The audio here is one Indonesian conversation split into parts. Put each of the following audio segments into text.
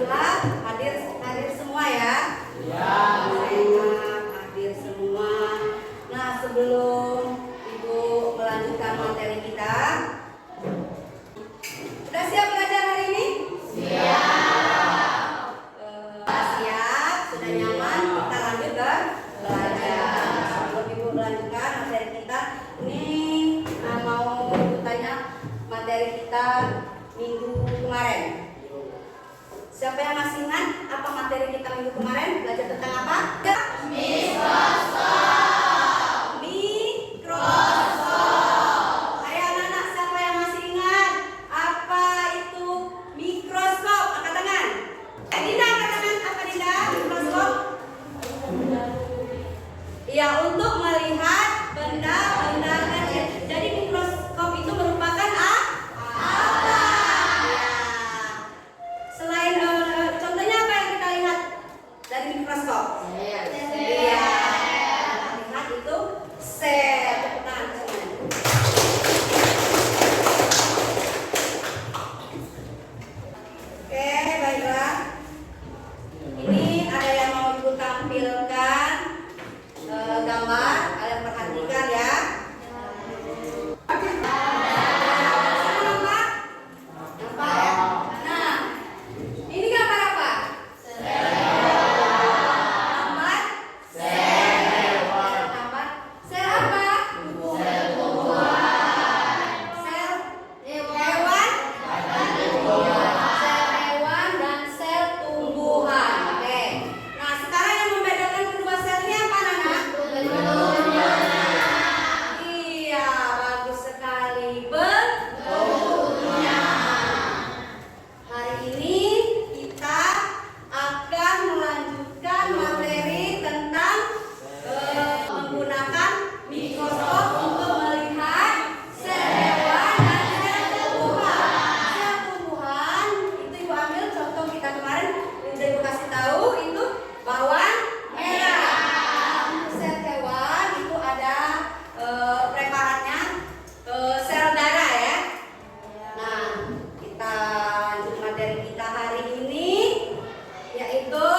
Alhamdulillah hadir semua ya. Ya. Hadir semua. Nah, sebelum Ibu melanjutkan materi kita, sudah siap belajar hari ini? Siap. Siap, sudah nyaman, kita lanjut ke belajar. Sebelum Ibu melanjutkan materi kita, ini mau Ibu tanya materi kita minggu kemarin. Siapa yang masih ingat apa materi kita minggu kemarin? Belajar tentang apa? Mikroskop. Mikroskop. Ayo anak-anak, siapa yang masih ingat apa itu mikroskop? Angkat tangan. Dinda, angkat tangan. Apa Dinda? Mikroskop? Iya, untuk melihat benda-benda kecil. Jadi mikroskop itu merupakan apa? Ya. Selain contohnya apa yang kita lihat dari mikroskop? Iya. Lihat itu sel. Tepuk tangan semuanya. Oke, baiklah. Ini ada yang mau Ibu tampilkan gambar. Kalian perhatikan ya. Ini gambar apa? Gambar sel apa? Sel hewan. Sel hewan dan sel tumbuhan. Oke. Nah, sekarang yang membedakan kedua sel ini apa, Nana? Iya, bagus sekali. Bentuknya. Hari ini kita akan melanjutkan materi tentang menggunakan mikroskop untuk melihat sel hewan dan sel tumbuhan. Sel tumbuhan itu Ibu ambil contoh kita kemarin, udah Ibu kasih tahu itu bawang merah. Untuk sel hewan itu ada preparatnya sel darah ya. Nah, kita lanjut materi kita hari ini, yaitu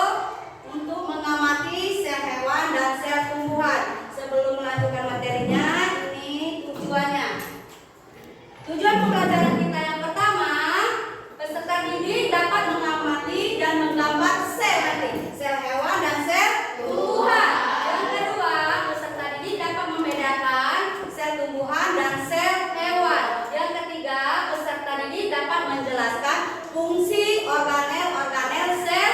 untuk mengamati sel hewan dan sel tumbuhan. Sebelum melanjutkan materinya, ini tujuannya. Tujuan pembelajaran kita yang pertama, peserta didik dapat mengamati dan menggambar sel hewan dan sel tumbuhan. Yang kedua, peserta didik dapat membedakan sel tumbuhan dan sel hewan. Yang ketiga, peserta didik dapat menjelaskan fungsi organel sel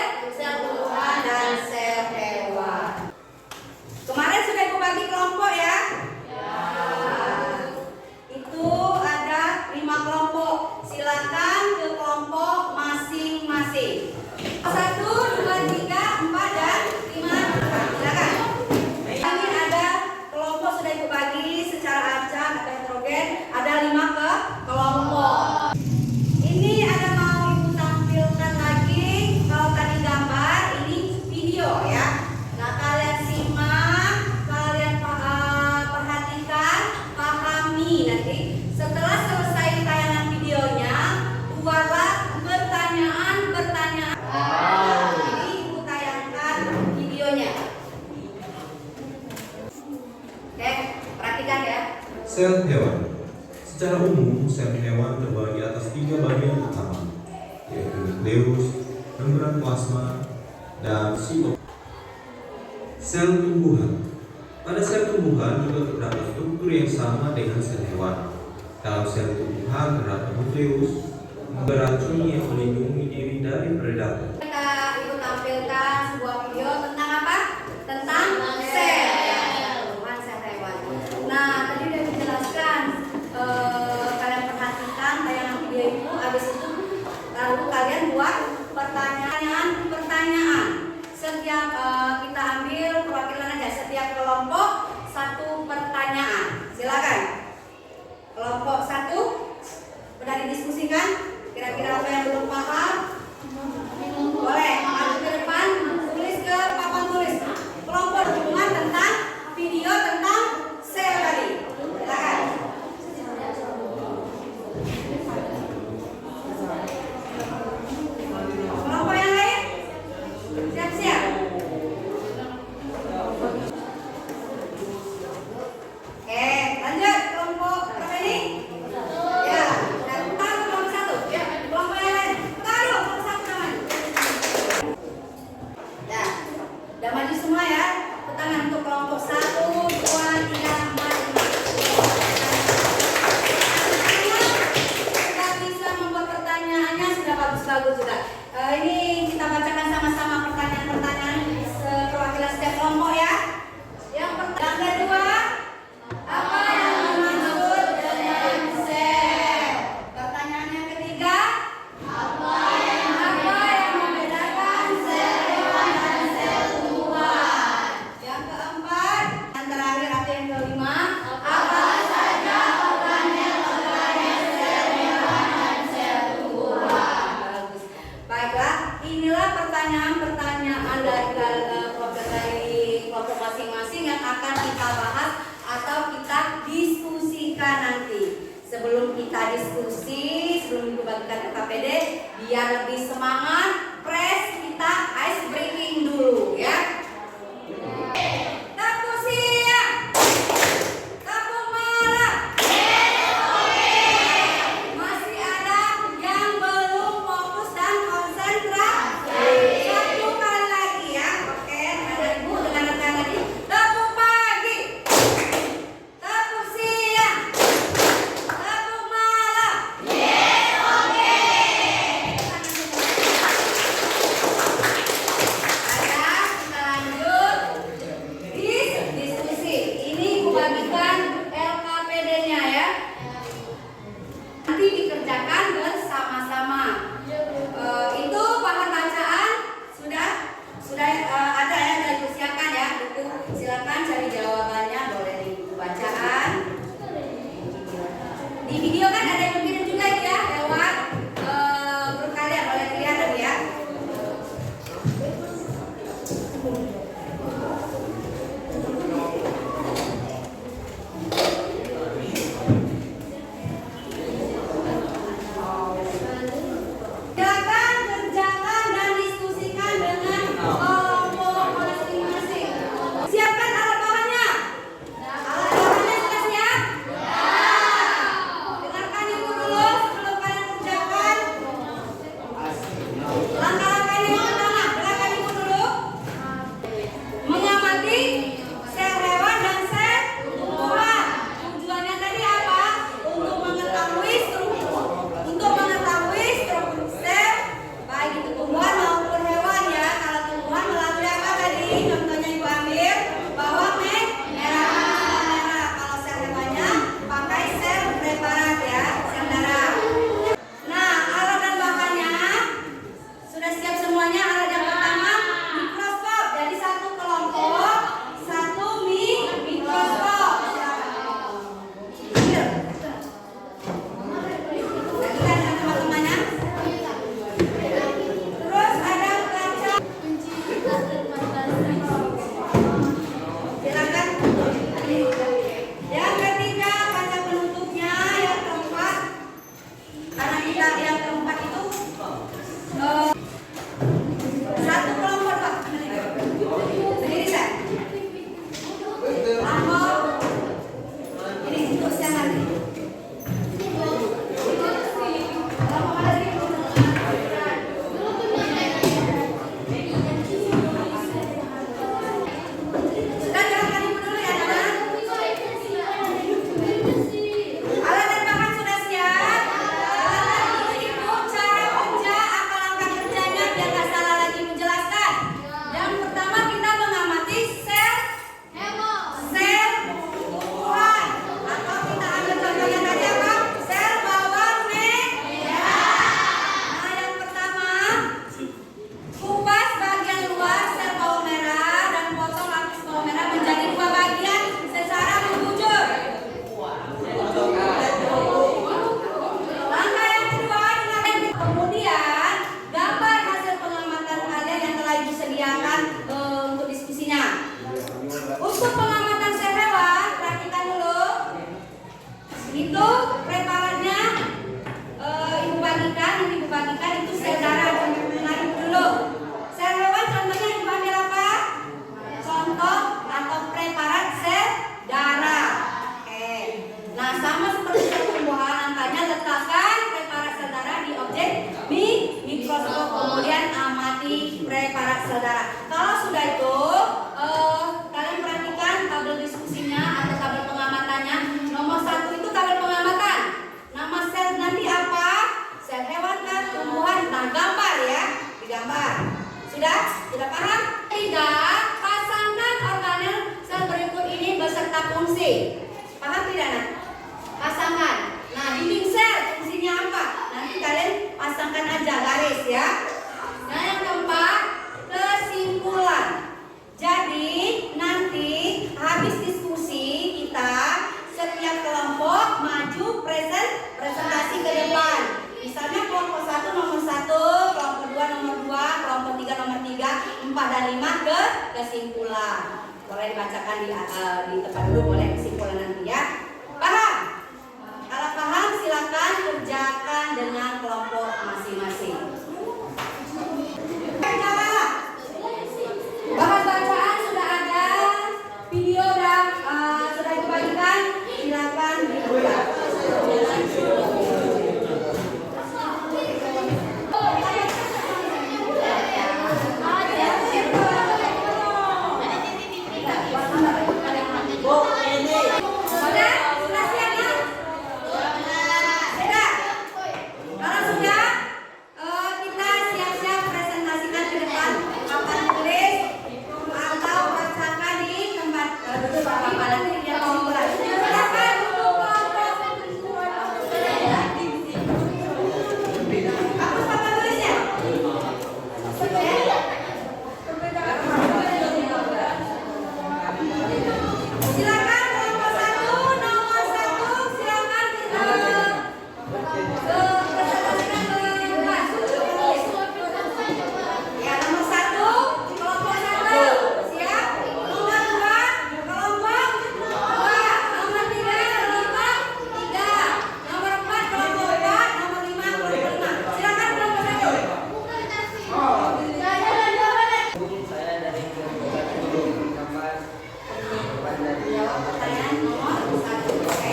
tumbuhan dan sel hewan. Kemarin sudah Ibu bagi kelompok ya? Itu ada 5 kelompok. Silakan ke kelompok masing-masing. 1, 2, 3, 4, dan 5. Silakan. Ini ada kelompok sudah Ibu bagi secara acak atau heterogen. Ada 5 kelompok. Ini ada mau Ibu tampilkan lagi. Kalau tadi gambar, ini video ya. Nah, kalian simak, kalian perhatikan, pahami nanti. Setelah selesai tayangan videonya, buatlah pertanyaan-pertanyaan. Jadi Ibu tayangkan videonya. Oke, perhatikan ya. Sel hewan. Secara umum, sel hewan terbagi atas 3 bagian utama, yaitu nukleus, membran plasma, dan sitoplasma. Sel tumbuhan. Pada sel tumbuhan juga terdapat struktur yang sama dengan sel hewan. Dalam sel tumbuhan terdapat nukleus, beracun yang melindungi diri dari predator. Kita Ibu tampilkan sebuah video tentang apa? Tentang sel tumbuhan, sel hewan. Nah, tadi udah dijelaskan. Kalian perhatikan tayangan video Ibu. Habis itu lalu kalian buat pertanyaan. Setiap kita ambil perwakilan aja. Setiap kelompok 1 pertanyaan. Silakan. Kelompok 1 udah didiskusikan. Kira-kira apa yang belum paham? Boleh maju ke depan, tulis ke papan tulis. Kelompok hubungan tentang video tentang sel tadi. Silakan. Kelompok yang lain? inilah pertanyaan-pertanyaan dari kelompok masing-masing yang akan kita bahas atau kita diskusikan nanti. Sebelum kita diskusi, sebelum kita bagikan ke KPD, biar lebih semangat, press kita ice breaking dulu ya. Tepuk siang, tepuk malam. Masih ada yang belum fokus dan konsentrasi. Satu kali lagi ya, oke. Ada ibu dengan rekan lagi. Tepuk pagi, tepuk siang, tepuk malam. Kita lanjut diskusi. Ini ibu bagikan LKPD-nya ya. Nanti dikerjakan bersama-sama. Itu bahan bacaan sudah ada ya, sudah dipersiapkan ya. Buku silakan cari jawabannya, boleh di buku bacaan. Di video kan ada yang kirim juga ya lewat grup kalian, boleh dilihat tadi ya. Silakan kerjakan dan diskusikan dengan kelompok masing-masing. Siapkan alat bahannya. Alat bahannya sudah siap? Dengarkan ibu dulu sebelum kalian kerjakan. Langkah-langkah yang pertama, dengarkan ibu dulu. Mengamati sel hewan dan sel tumbuhan. Tujuannya tadi apa? Untuk mengetahui struktur sel baik itu tumbuhan maupun hewan ya. Kalau tumbuhan melalui apa tadi? Contohnya ibu ambil bawang merah. Kalau sel hewannya pakai sel preparat ya, sel darah. Nah, alat dan bahannya sudah siap semuanya. Alat yang pertama mikroskop. Jadi satu kelompok, satu mikroskop. Bagikan sama teman-temannya. Terus ada kaca. Silakan. Yang ketiga kaca penutupnya. Yang keempat, karena kita yang keempat itu satu kelompok Pak. Berdiri Saya. Lampu. Ini untuk siang hari. Kelompok mana sih? Sudah jalankan ibu dulu ya, Nana. Alat dan bahan sudah siap. Silakan dulu ibu cara kerja, apa langkah kerjanya biar nggak salah lagi menjelaskan. Yang pertama kita mengamati sel tumbuhan atau kita ambil contohnya tadi apa? Sel bawang merah. Nah yang pertama kupas bagian luar sel bawang merah dan potong lapis bawang merah menjadi dua bagian secara membujur. Langkah yang kedua dengarkan. Kemudian gambar hasil pengamatan kalian yang telah ibu sediakan untuk diskusinya. Untuk pengamatan sel hewan, perhatikan dulu. Itu preparatnya ibu bagikan itu sel darah. Dengar ibu dulu. Sel hewan contohnya ibu ambil apa? Contoh atau preparat sel darah. Oke. Nah sama seperti sel tumbuhan, angkanya letakkan preparat sel darah di objek mikroskop, kemudian amati preparat sel darah. Kalau sudah itu kalian perhatikan tabel diskusinya atau tabel pengamatannya. Nomor 1 itu tabel pengamatan. Nama sel nanti apa? Sel hewan kan, tumbuhan. Nah gambar ya, digambar. Sudah paham? 3. Pasangkan organel sel berikut ini beserta fungsi. Paham tidak nak? Pasangkan. Nah dinding sel fungsinya apa? Nanti kalian pasangkan aja garis ya. Nah yang keempat, kesimpulan. Jadi nanti habis diskusi kita setiap kelompok maju presentasi ke depan. Misalnya kelompok 1 nomor 1, kelompok 2 nomor 2, 3, 4 dan 5 ke kesimpulan. Boleh dibacakan di tempat dulu, boleh kesimpulan nanti ya. Paham? Kalau paham silakan kerjakan dengan kelompok masing-masing. Bahan bacaan sudah ada, video dan sudah dibagikan, silakan dibuka. Sudah siap ya? Sudah. Kalau sudah, kita siap-siap presentasikan ke depan papan tulis atau rasakan di tempat duduk papan nanti di kesimpulan. Silakan untuk kelompok. Hapus papan tulisnya. Silakan kelompok 1, nomor 1, silakan presentasikan ke depan. Ya, nomor 1, kelompok 1, siap. Nomor 2, kelompok 2. Nomor 3, kelompok 3. Nomor 4, kelompok 4. Nomor 5, kelompok 5. Silakan kelompok 1. Saya dari kelompok 1 gambar Jawab pertanyaan nomor 1. Oke.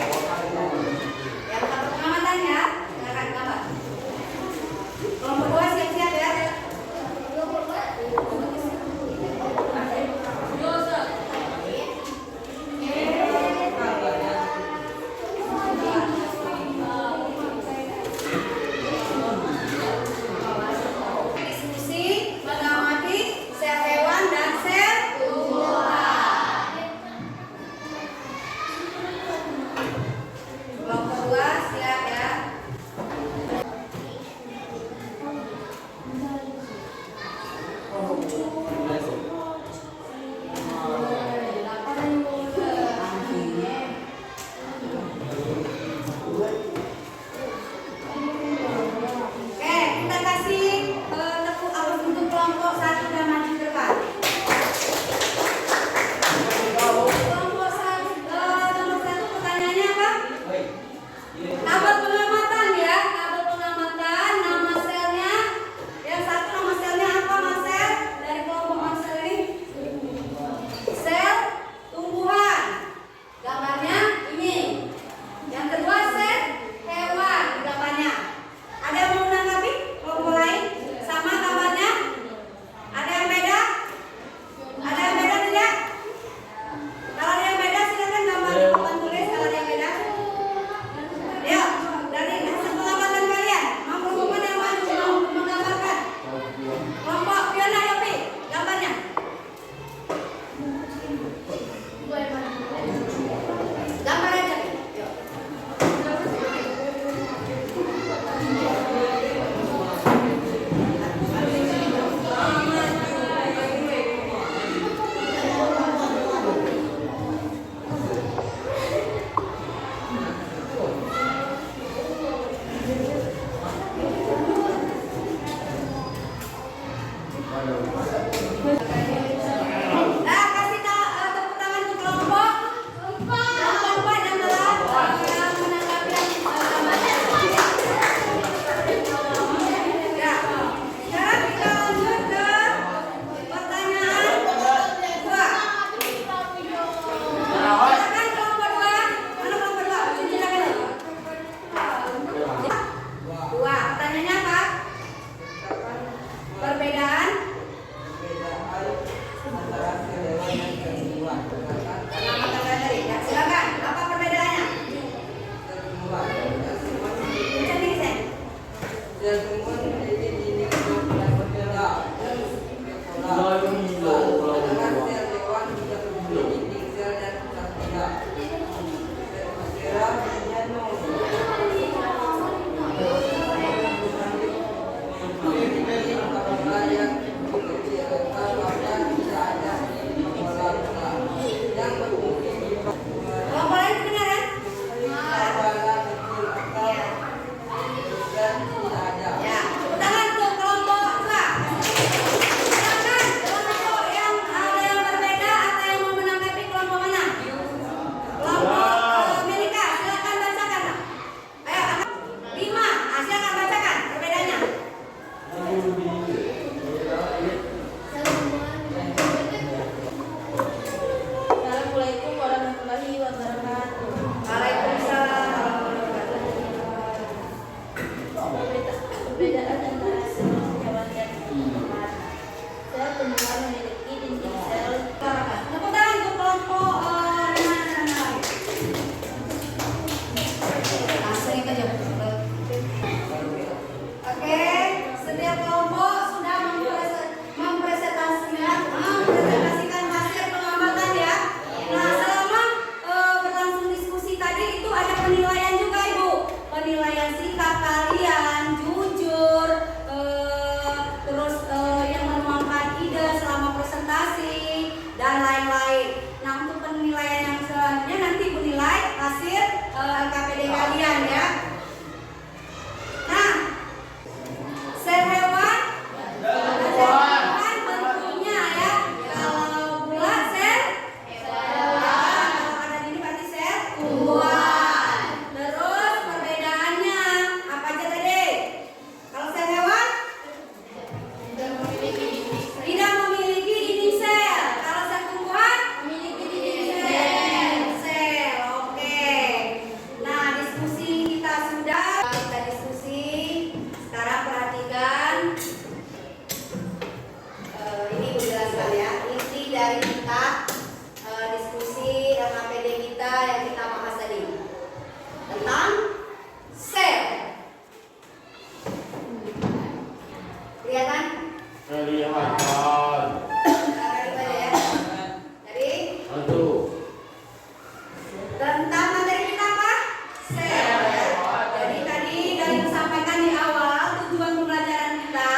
Ya, untuk pengamatan ya. Silakan gambar. Kelompok 2 siap-siap ya. Diskusi mengamati sel hewan dan sel tumbuhan. Kelompok 2 siap ya. Oke, kita kasih tepuk tangan untuk kelompok 1 dan maju ke depan. Kelompok 1, nomor 1 pertanyaannya apa? Tabel pengamatan ya, tabel pengamatan, nama selnya. Yang satu nama selnya apa Mas Sel? Dari kelompok Mas Sel ini? Sel tumbuhan. Gambarnya ini. Yang kedua sel hewan gambarnya. Ada yang mau menanggapi kelompok lain? Sama gambarnya? Ada yang beda? Ada yang beda tidak? Kalau ada yang beda silakan gambar di papan tulis kalau ada yang beda. Ayo, dari hasil pengamatan kalian, mau kelompok mana yang maju mau menggambarkan? Kelompok Fiona Yopi, gambarnya. Gambar aja. Yuk. Nah, kasih tepuk tangan untuk kelompok 4 yang telah menanggapi ya. Sekarang kita lanjut ke pertanyaan 2. Silakan kelompok 2. Mana kelompok 2? Silakan. 2. Pertanyaannya apa? Perbedaan pengamatan tadi. Ya, silakan. Apa perbedaannya? Cantik saya. Kelompok lain kebenaran? Ya, tepuk tangan untuk kelompok 2. Silakan. dari kita diskusi LKPD kita yang kita bahas tadi tentang sel. Kelihatan? Kelihatan. Ya. Jadi Aduh. tentang materi kita apa? Sel. Jadi tadi dari disampaikan di awal tujuan pembelajaran kita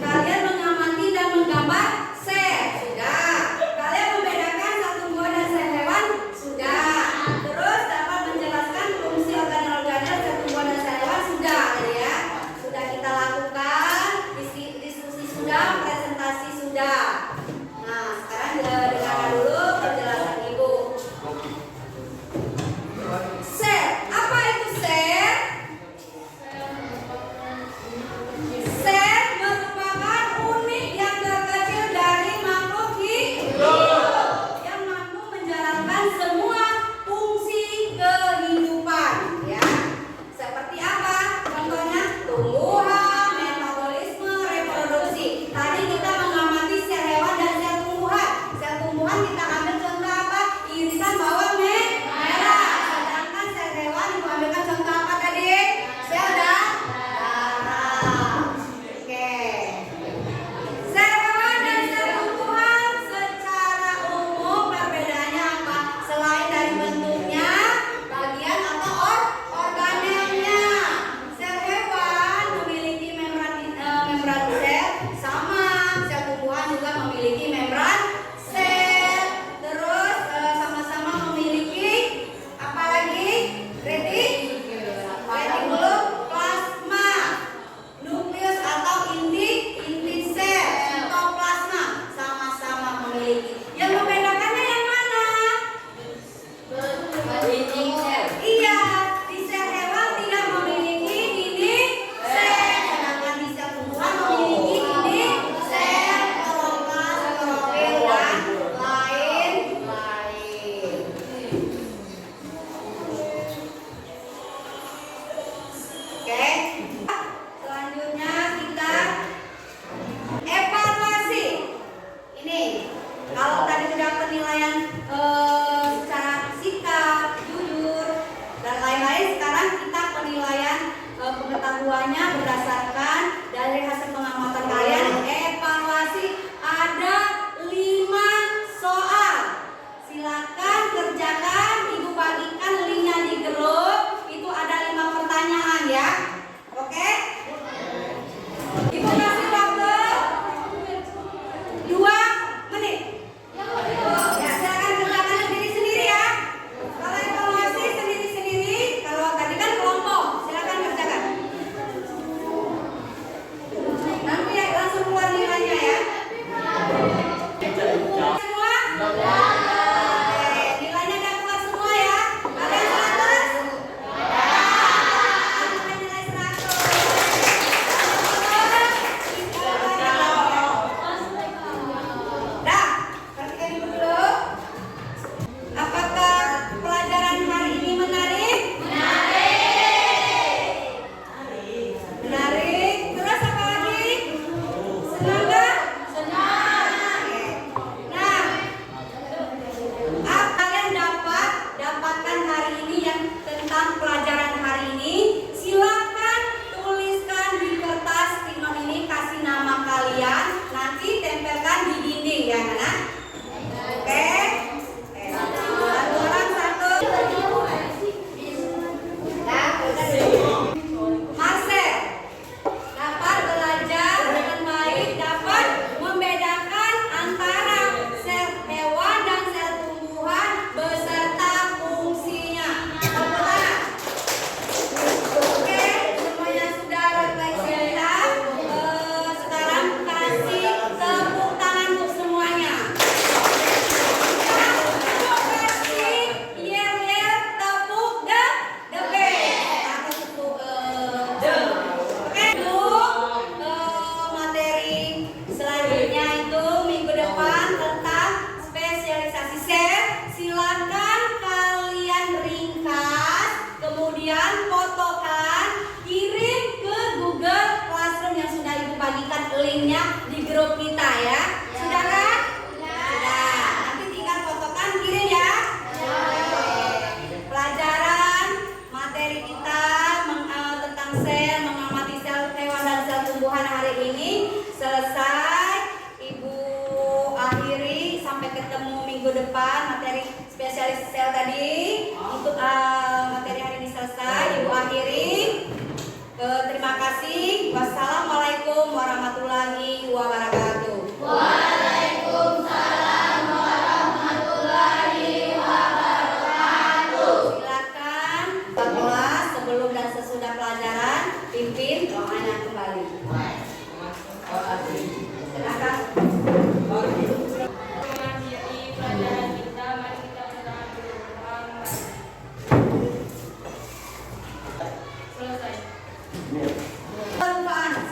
kalian mengamati dan menggambar sel. Sudah. depan materi spesialis sel tadi. Untuk materi hari ini selesai, Ibu akhiri. Terima kasih. Wassalamualaikum warahmatullahi wabarakatuh. Waalaikumsalam warahmatullahi wabarakatuh. Silakan kelas sebelum dan sesudah pelajaran pimpin doanya kembali. Silakan. Mengakhiri pelajaran kita, mari kita berdoa dulu. Selesai.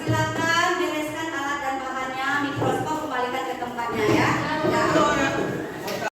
Silakan bereskan alat dan bahannya, mikroskop kembalikan ke tempatnya ya.